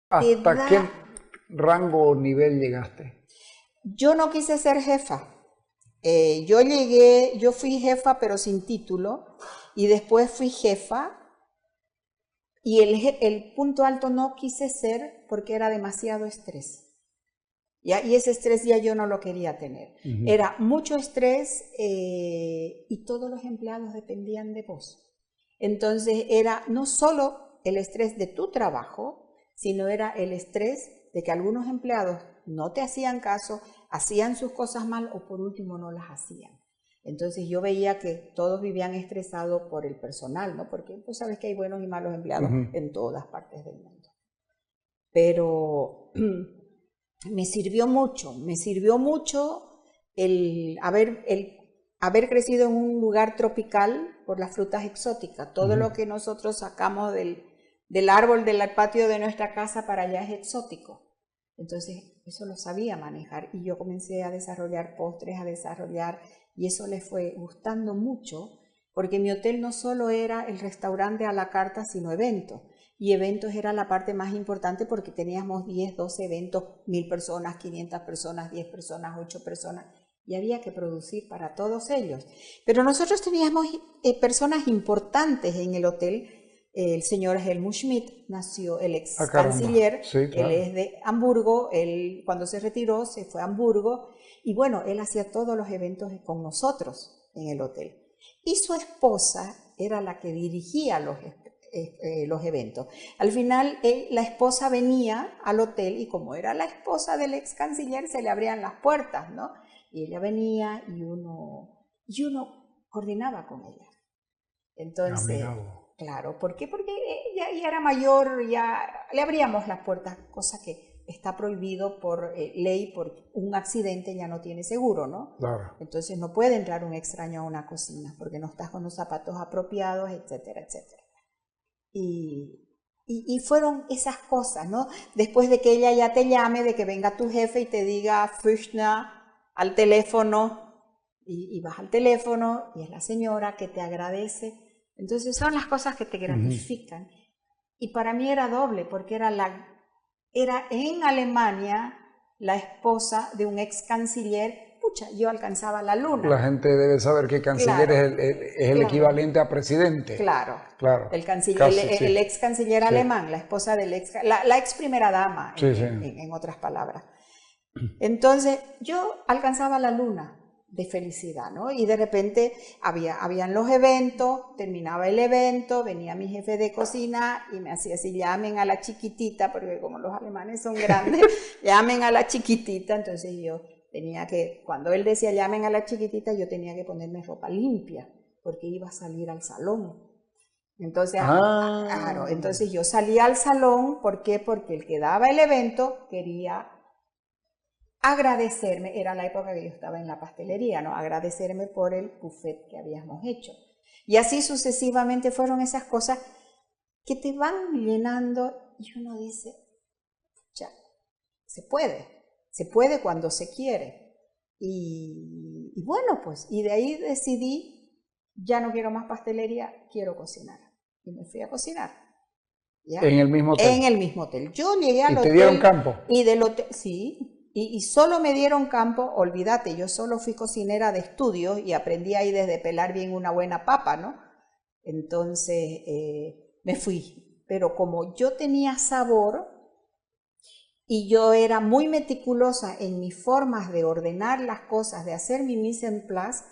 te ¿Hasta qué da... rango o nivel llegaste? Yo no quise ser jefa. Yo fui jefa pero sin título y después fui jefa y el punto alto no quise ser porque era demasiado estrés. ¿Ya? Y ese estrés ya yo no lo quería tener. Era mucho estrés y todos los empleados dependían de vos. Entonces era no solo el estrés de tu trabajo, sino era el estrés de que algunos empleados no te hacían caso, hacían sus cosas mal o por último no las hacían. Entonces yo veía que todos vivían estresados por el personal, ¿no? Porque pues sabes que hay buenos y malos empleados en todas partes del mundo. Pero me sirvió mucho el haber crecido en un lugar tropical por las frutas exóticas. Todo lo que nosotros sacamos del árbol del patio de nuestra casa para allá es exótico. Entonces, eso lo sabía manejar y yo comencé a desarrollar postres, y eso le fue gustando mucho, porque mi hotel no solo era el restaurante a la carta, sino eventos. Y eventos era la parte más importante porque teníamos 10, 12 eventos, 1000 personas, 500 personas, 10 personas, 8 personas, y había que producir para todos ellos. Pero nosotros teníamos personas importantes en el hotel. El señor Helmut Schmidt nació, el ex Ah, caramba. canciller, Sí, él claro. es de Hamburgo, él cuando se retiró se fue a Hamburgo y bueno, él hacía todos los eventos con nosotros en el hotel. Y su esposa era la que dirigía los eventos. Al final, la esposa venía al hotel y como era la esposa del ex canciller, se le abrían las puertas, ¿no? Y ella venía y uno coordinaba con ella. Ah, mira Entonces, vos. claro, ¿por qué? Porque ella ya era mayor, ya le abríamos las puertas, cosa que está prohibido por ley, por un accidente ya no tiene seguro, ¿no? Claro. Entonces no puede entrar un extraño a una cocina porque no estás con los zapatos apropiados, etcétera, etcétera. Y fueron esas cosas, ¿no? Después de que ella ya te llame, de que venga tu jefe y te diga, Füchner, al teléfono, y vas al teléfono, y es la señora que te agradece. Entonces son las cosas que te gratifican. Y para mí era doble, porque era en Alemania la esposa de un ex canciller. Pucha, yo alcanzaba la La luna. gente debe saber que canciller Claro, es el claro. equivalente a presidente. Claro, Claro. Casi, sí. el ex canciller Sí. alemán, la esposa del la ex primera dama, Sí, sí. en otras palabras. Entonces, yo alcanzaba la luna de felicidad, ¿no? Y de repente habían los eventos, terminaba el evento, venía mi jefe de cocina y me hacía así, llamen a la chiquitita, porque como los alemanes son grandes, llamen a la chiquitita, entonces yo tenía que, cuando él decía llamen a la chiquitita, yo tenía que ponerme ropa limpia, porque iba a salir al salón. Entonces, claro, Ah, entonces yo salía al salón, ¿por qué? Porque el que daba el evento quería agradecerme, era la época que yo estaba en la pastelería, ¿no? Agradecerme por el buffet que habíamos hecho. Y así sucesivamente fueron esas cosas que te van llenando y uno dice, ya, se puede cuando se quiere. Y bueno, pues, y de ahí decidí, ya no quiero más pastelería, quiero cocinar. Y me fui a cocinar, ¿ya? en el mismo En hotel. el mismo hotel. Yo llegué al ¿Y te dieron hotel campo? y del hotel, sí, y solo me dieron campo, olvídate, yo solo fui cocinera de estudios y aprendí ahí desde pelar bien una buena papa, ¿no? Entonces me fui. Pero como yo tenía sabor y yo era muy meticulosa en mis formas de ordenar las cosas, de hacer mi mise en place,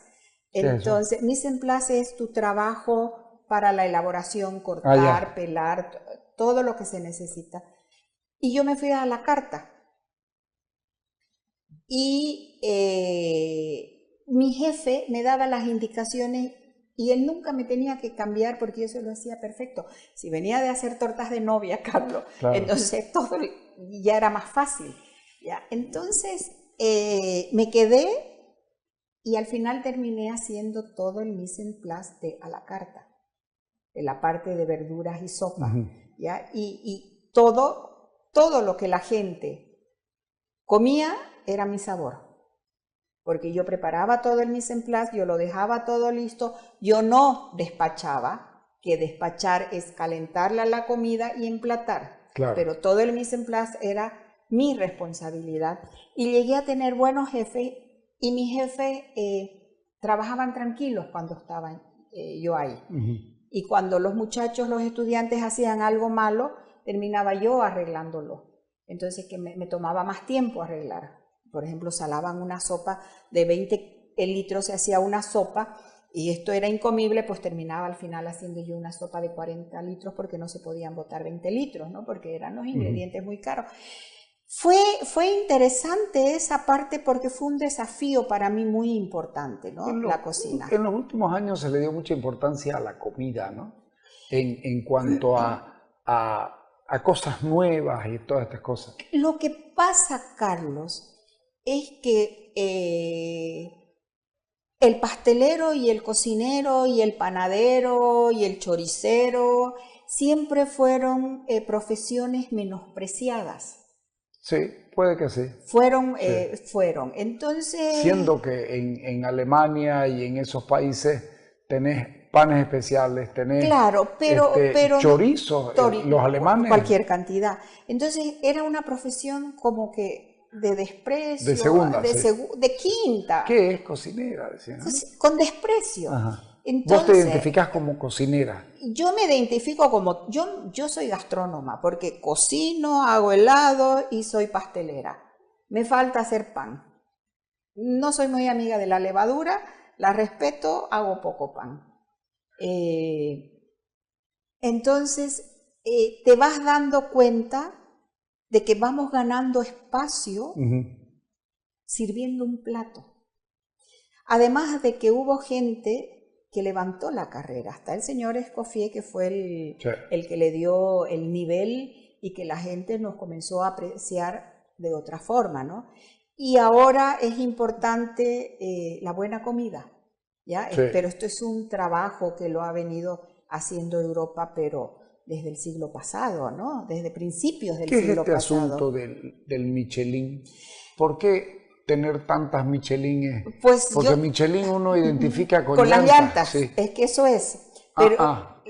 ¿Qué es eso? entonces mise en place es tu trabajo para la elaboración, Ah, cortar, ya. pelar, todo lo que se necesita. Y yo me fui a la carta. Y mi jefe me daba las indicaciones y él nunca me tenía que cambiar porque yo se lo hacía perfecto. Si venía de hacer tortas de novia, Carlos, Claro. entonces todo ya era más fácil. ¿Ya? Entonces me quedé y al final terminé haciendo todo el mise en place de a la carta, de la parte de verduras y sopa. ¿Ya? Y todo lo que la gente comía era mi sabor. Porque yo preparaba todo el mise en place, yo lo dejaba todo listo, yo no despachaba, que despachar es calentarla la comida y emplatar. Claro. pero todo el mise en place era mi responsabilidad. Y llegué a tener buenos jefes, y mis jefes trabajaban tranquilos cuando estaba yo ahí. Y cuando los muchachos, los estudiantes hacían algo malo, terminaba yo arreglándolo. Entonces que me tomaba más tiempo arreglar. Por ejemplo, salaban una sopa de 20 litros, se hacía una sopa, y esto era incomible, pues terminaba al final haciendo yo una sopa de 40 litros porque no se podían botar 20 litros, ¿no? Porque eran los ingredientes muy caros. Fue interesante esa parte porque fue un desafío para mí muy importante, ¿no? La cocina. En los últimos años se le dio mucha importancia a la comida, ¿no? En cuanto a cosas nuevas y todas estas cosas. Lo que pasa, Carlos, es que el pastelero y el cocinero y el panadero y el choricero siempre fueron profesiones menospreciadas. Sí, puede que sí. Fueron. Entonces... Siendo que en Alemania y en esos países tenés panes especiales, tenés claro, pero chorizos, los alemanes... Cualquier cantidad. Entonces era una profesión como que de desprecio. De segunda, de quinta. ¿Qué es cocinera? Decía, ¿no? Con desprecio. Ajá. Entonces, ¿vos te identificás como cocinera? Yo me identifico como, yo soy gastrónoma, porque cocino, hago helado y soy pastelera. Me falta hacer pan. No soy muy amiga de la levadura, la respeto, hago poco pan. Entonces, te vas dando cuenta de que vamos ganando espacio sirviendo un plato. Además de que hubo gente que levantó la carrera, hasta el señor Escoffier, que fue el que le dio el nivel y que la gente nos comenzó a apreciar de otra forma, ¿no? Y ahora es importante la buena comida, ¿ya? Sí. Pero esto es un trabajo que lo ha venido haciendo Europa, pero desde el siglo pasado, ¿no? Desde principios del siglo pasado. ¿Qué es este asunto del Michelin? ¿Por qué tener tantas Michelines? Pues porque Michelin uno identifica con las llantas, sí. Es que eso es. Pero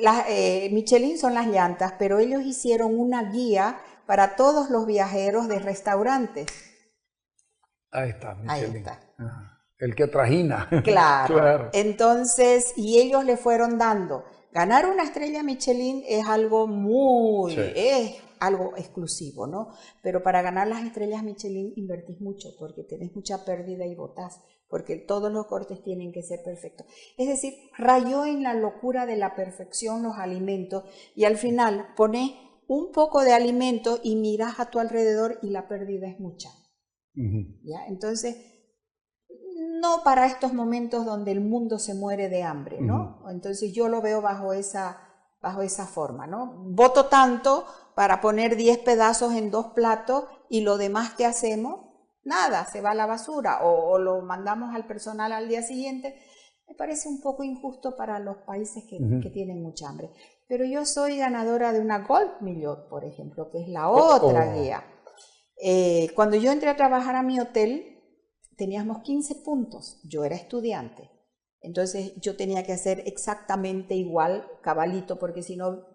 Michelin son las llantas, pero ellos hicieron una guía para todos los viajeros de restaurantes. Ahí está, Michelin. Ahí está. El que trajina. Claro. Claro. Entonces, y ellos le fueron dando. Ganar una estrella Michelin es algo es algo exclusivo, ¿no? Pero para ganar las estrellas Michelin invertís mucho, porque tenés mucha pérdida y botás, porque todos los cortes tienen que ser perfectos. Es decir, rayó en la locura de la perfección los alimentos, y al final pones un poco de alimento y mirás a tu alrededor y la pérdida es mucha. ¿Ya? Entonces, no para estos momentos donde el mundo se muere de hambre, ¿no? Entonces yo lo veo bajo esa forma, ¿no? Boto tanto para poner 10 pedazos en 2 platos y lo demás que hacemos, nada, se va a la basura o lo mandamos al personal al día siguiente. Me parece un poco injusto para los países que tienen mucha hambre. Pero yo soy ganadora de una Gold Millot, por ejemplo, que es la otra guía. Cuando yo entré a trabajar a mi hotel, teníamos 15 puntos, yo era estudiante, entonces yo tenía que hacer exactamente igual, cabalito, porque si no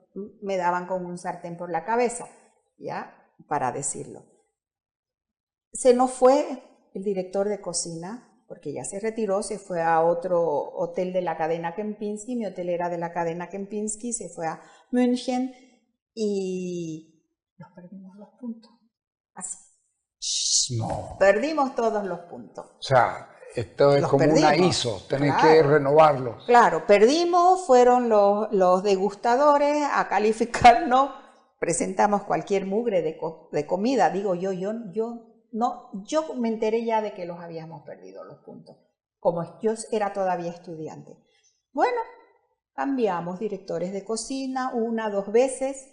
me daban con un sartén por la cabeza, ¿ya? Para decirlo. Se nos fue el director de cocina, porque ya se retiró, se fue a otro hotel de la cadena Kempinski, mi hotel era de la cadena Kempinski, se fue a München y nos perdimos los puntos, así. No. Perdimos todos los puntos. O sea, esto es como una ISO, tenés que renovarlos. Claro, perdimos, fueron los degustadores a calificarnos, presentamos cualquier mugre de comida, digo yo me enteré ya de que los habíamos perdido los puntos, como yo era todavía estudiante. Bueno, cambiamos directores de cocina 1 o 2 veces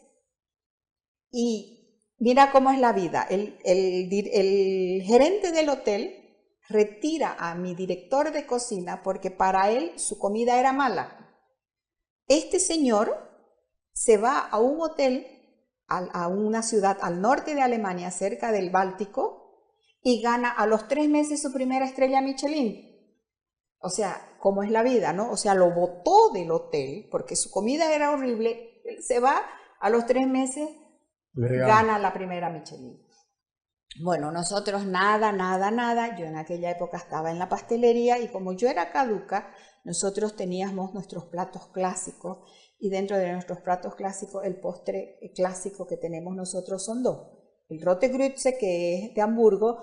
y mira cómo es la vida. El gerente del hotel retira a mi director de cocina porque para él su comida era mala. Este señor se va a un hotel, a una ciudad al norte de Alemania, cerca del Báltico, y gana a los 3 meses su primera estrella Michelin. O sea, cómo es la vida, ¿no? O sea, lo botó del hotel porque su comida era horrible. Él se va a los 3 meses. gana la primera Michelin. Bueno, nosotros nada. Yo en aquella época estaba en la pastelería y como yo era caduca, nosotros teníamos nuestros platos clásicos y dentro de nuestros platos clásicos el postre clásico que tenemos nosotros son dos. El Rote Grütze, que es de Hamburgo,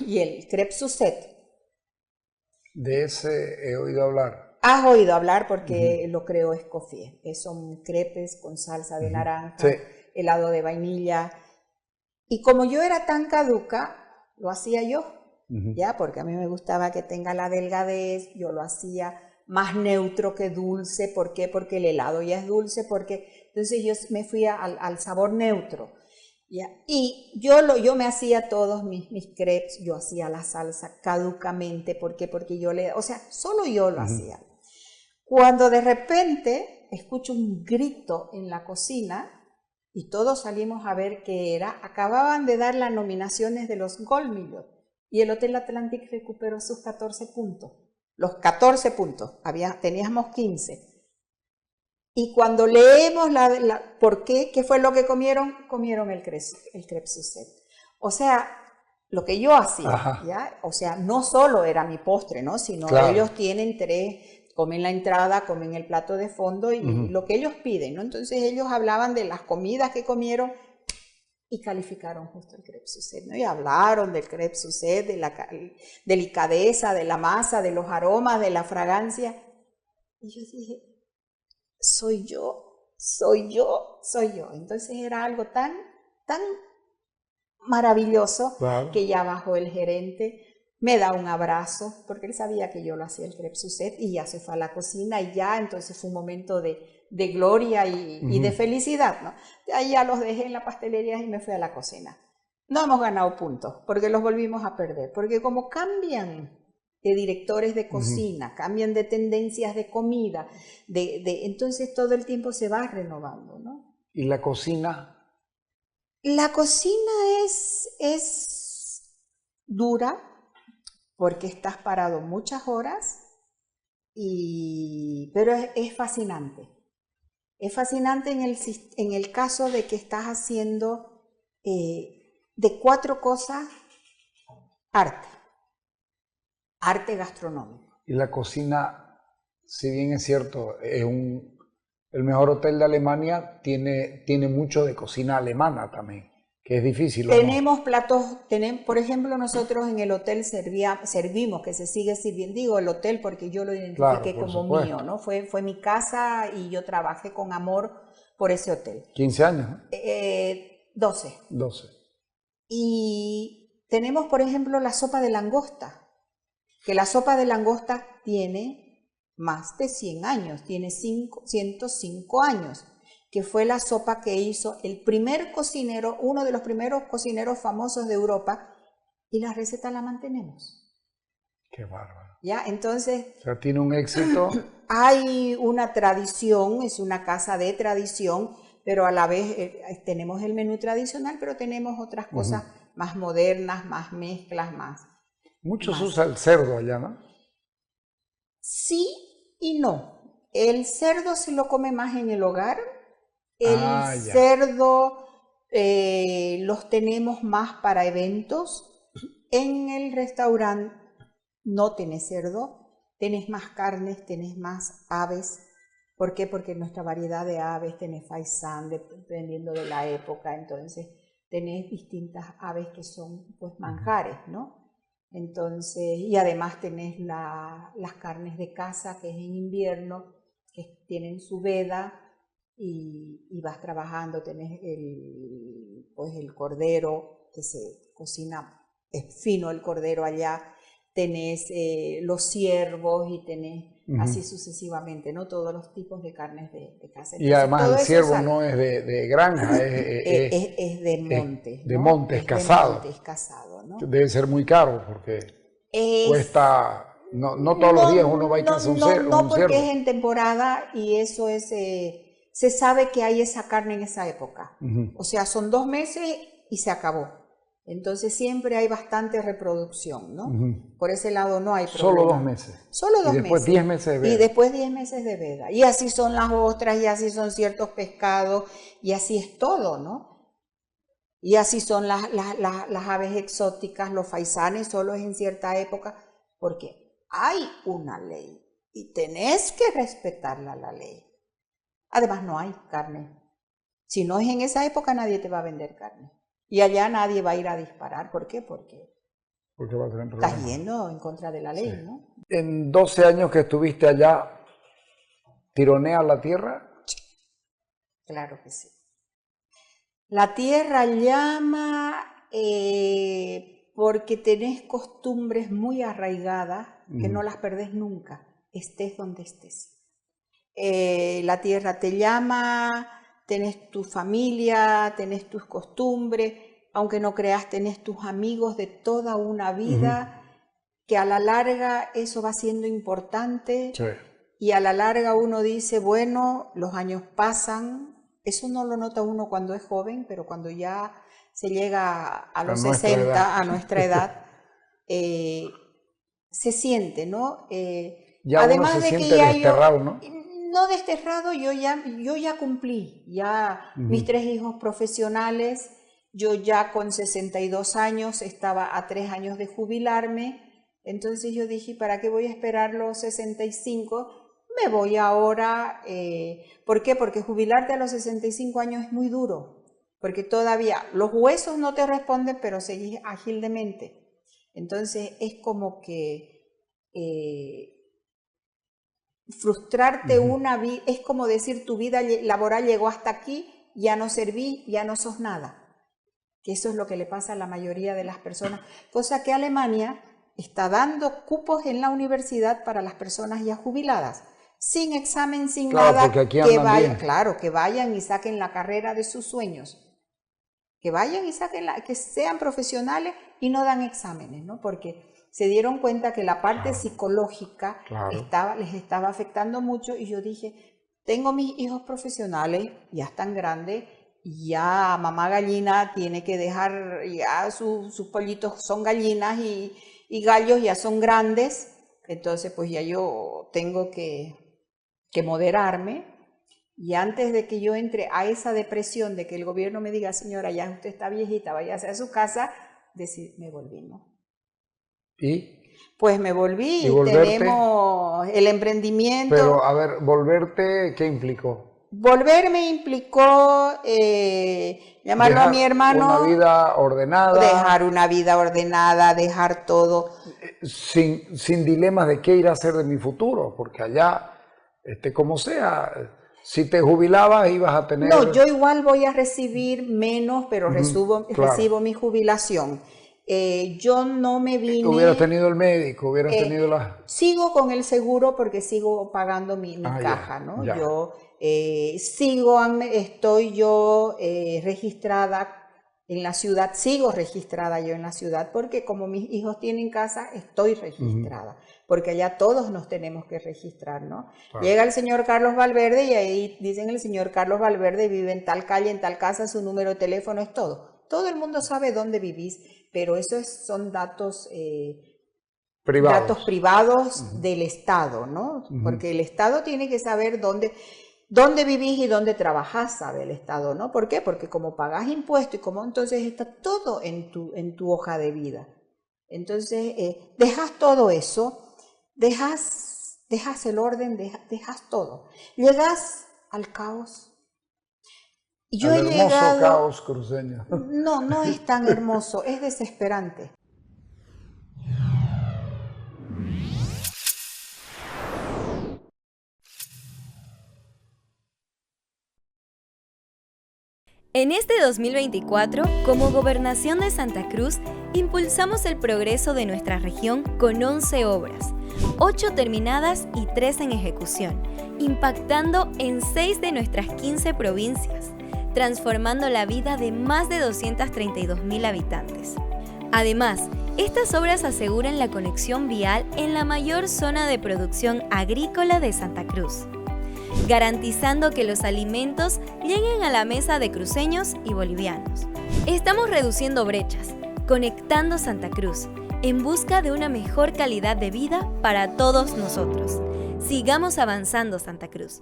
y el Crepe Suzette. De ese he oído hablar. Has oído hablar porque lo creó Escoffier. Son crepes con salsa de naranja, Sí. helado de vainilla. Y como yo era tan caduca, lo hacía yo, ¿ya? Porque a mí me gustaba que tenga la delgadez, yo lo hacía más neutro que dulce. ¿Por qué? Porque el helado ya es dulce, entonces yo me fui al sabor neutro. ¿Ya? Y yo me hacía todos mis crepes, yo hacía la salsa caducamente, ¿por qué? Porque solo yo lo hacía. Cuando de repente escucho un grito en la cocina, y todos salimos a ver qué era, acababan de dar las nominaciones de los Goldmillion y el Hotel Atlantic recuperó sus 14 puntos. Los 14 puntos, teníamos 15. Y cuando leemos ¿por qué? ¿Qué fue lo que comieron? Comieron el Crepe Suzette. O sea, lo que yo hacía, ¿ya? O sea, no solo era mi postre, ¿no? Sino claro, ellos tienen comen la entrada, comen el plato de fondo y lo que ellos piden, ¿no? Entonces ellos hablaban de las comidas que comieron y calificaron justo el Crepe Suzette, ¿no? Y hablaron del Crepe Suzette, de la delicadeza, de la masa, de los aromas, de la fragancia. Y yo dije, soy yo. Entonces era algo tan maravilloso, claro, que ya bajó el gerente, me da un abrazo, porque él sabía que yo lo hacía el Crepe Suzette y ya se fue a la cocina y ya, entonces fue un momento de gloria y de felicidad, ¿no? Ahí ya los dejé en la pastelería y me fui a la cocina. No hemos ganado puntos, porque los volvimos a perder, porque como cambian de directores de cocina, cambian de tendencias de comida, entonces todo el tiempo se va renovando, ¿no? ¿Y la cocina? La cocina es dura, porque estás parado muchas horas, pero es fascinante. Es fascinante en el caso de que estás haciendo de 4 cosas arte gastronómico. Y la cocina, si bien es cierto, el mejor hotel de Alemania tiene mucho de cocina alemana también, que es difícil. Tenemos platos, por ejemplo, nosotros en el hotel servimos, que se sigue sirviendo, digo el hotel porque yo lo identifiqué como mío, ¿no? Fue mi casa y yo trabajé con amor por ese hotel. 15 años, ¿no? 12. Y tenemos, por ejemplo, la sopa de langosta, que la sopa de langosta tiene más de 100 años, tiene 105 años. Que fue la sopa que hizo el primer cocinero, uno de los primeros cocineros famosos de Europa, y la receta la mantenemos. Qué bárbaro. ¿Ya? Entonces... O sea, tiene un éxito. Hay una tradición, es una casa de tradición, pero a la vez tenemos el menú tradicional, pero tenemos otras cosas más modernas, más mezclas, más... Muchos usan el cerdo allá, ¿no? Sí y no. El cerdo se lo come más en el hogar. El cerdo los tenemos más para eventos. En el restaurante no tenés cerdo, tenés más carnes, tenés más aves. ¿Por qué? Porque nuestra variedad de aves, tenés faisán, dependiendo de la época, entonces tenés distintas aves que son pues manjares, ¿no? Entonces, y además tenés las carnes de caza, que es en invierno, que tienen su veda, y vas trabajando, tenés el cordero, que se cocina, es fino el cordero allá, tenés los ciervos y tenés así sucesivamente, ¿no? Todos los tipos de carnes de caza. Entonces, y además el ciervo no es de granja, es de monte. De monte, es cazado. De monte, es cazado, ¿no? Debe ser muy caro porque cuesta... No todos los días uno va y caza un ciervo. No, porque es en temporada y eso es... se sabe que hay esa carne en esa época. O sea, son 2 meses y se acabó. Entonces siempre hay bastante reproducción, ¿no? Por ese lado no hay problema. Solo 2 meses. Solo 2 meses. Y después 10 meses de veda. Y después 10 meses de veda. Y así son las ostras, y así son ciertos pescados, y así es todo, ¿no? Y así son las aves exóticas, los faisanes, solo es en cierta época, porque hay una ley y tenés que respetarla la ley. Además no hay carne. Si no es en esa época, nadie te va a vender carne. Y allá nadie va a ir a disparar. ¿Por qué? Porque va a tener problemas. Estás yendo en contra de la ley, sí. ¿No? En 12 años que estuviste allá, ¿tironea la tierra? Claro que sí. La tierra llama porque tenés costumbres muy arraigadas que no las perdés nunca, estés donde estés. La tierra te llama, tenés tu familia, tenés tus costumbres, aunque no creas, tenés tus amigos de toda una vida, que a la larga eso va siendo importante. Sí. Y a la larga uno dice, bueno, los años pasan. Eso no lo nota uno cuando es joven, pero cuando ya se llega a los 60, a nuestra edad, se siente, ¿no? Ya además uno se siente desterrado, ¿no? No desterrado, yo ya cumplí, ya mis 3 hijos profesionales, yo ya con 62 años estaba a 3 años de jubilarme, entonces yo dije, ¿para qué voy a esperar los 65? Me voy ahora. ¿Por qué? Porque jubilarte a los 65 años es muy duro, porque todavía los huesos no te responden, pero seguís ágil de mente. Entonces es como que frustrarte una vida, es como decir tu vida laboral llegó hasta aquí, ya no serví, ya no sos nada. Que eso es lo que le pasa a la mayoría de las personas, cosa que Alemania está dando cupos en la universidad para las personas ya jubiladas. Sin examen, sin nada, que vayan, claro, que vayan y saquen la carrera de sus sueños, que vayan y que sean profesionales y no dan exámenes, ¿no? Porque se dieron cuenta que la parte psicológica les estaba afectando mucho y yo dije, tengo mis hijos profesionales, ya están grandes, ya mamá gallina tiene que dejar, ya sus pollitos son gallinas y gallos ya son grandes, entonces pues ya yo tengo que moderarme, y antes de que yo entre a esa depresión de que el gobierno me diga, señora, ya usted está viejita, váyase a su casa, me volví, ¿no? ¿Y? Pues me volví y tenemos el emprendimiento. Pero, a ver, ¿volverte qué implicó? Volverme implicó llamarlo a mi hermano. Una vida ordenada. Dejar una vida ordenada, dejar todo. Sin dilemas de qué ir a hacer de mi futuro, porque allá... como sea, si te jubilabas ibas a tener... No, yo igual voy a recibir menos, pero recibo mi jubilación. Yo no me vine... Hubieras tenido el médico, hubieras tenido la... Sigo con el seguro porque sigo pagando mi caja, ¿no? Ya. Yo estoy yo registrada en la ciudad, sigo registrada yo en la ciudad, porque como mis hijos tienen casa, estoy registrada. Porque allá todos nos tenemos que registrar, ¿no? Claro. Llega el señor Carlos Valverde y ahí dicen el señor Carlos Valverde vive en tal calle, en tal casa, su número de teléfono es todo. Todo el mundo sabe dónde vivís, pero eso son datos privados del Estado, ¿no? Porque el Estado tiene que saber dónde vivís y dónde trabajás, sabe el Estado, ¿no? ¿Por qué? Porque como pagás impuestos y como entonces está todo en tu hoja de vida. Entonces, dejas todo eso. Dejas el orden, dejas todo. Llegas al caos. Yo he llegado... caos cruceño. No es tan hermoso, es desesperante. En este 2024, como Gobernación de Santa Cruz, impulsamos el progreso de nuestra región con 11 obras, 8 terminadas y 3 en ejecución, impactando en 6 de nuestras 15 provincias, transformando la vida de más de 232,000 habitantes. Además, estas obras aseguran la conexión vial en la mayor zona de producción agrícola de Santa Cruz, garantizando que los alimentos lleguen a la mesa de cruceños y bolivianos. Estamos reduciendo brechas, conectando Santa Cruz, en busca de una mejor calidad de vida para todos nosotros. Sigamos avanzando, Santa Cruz.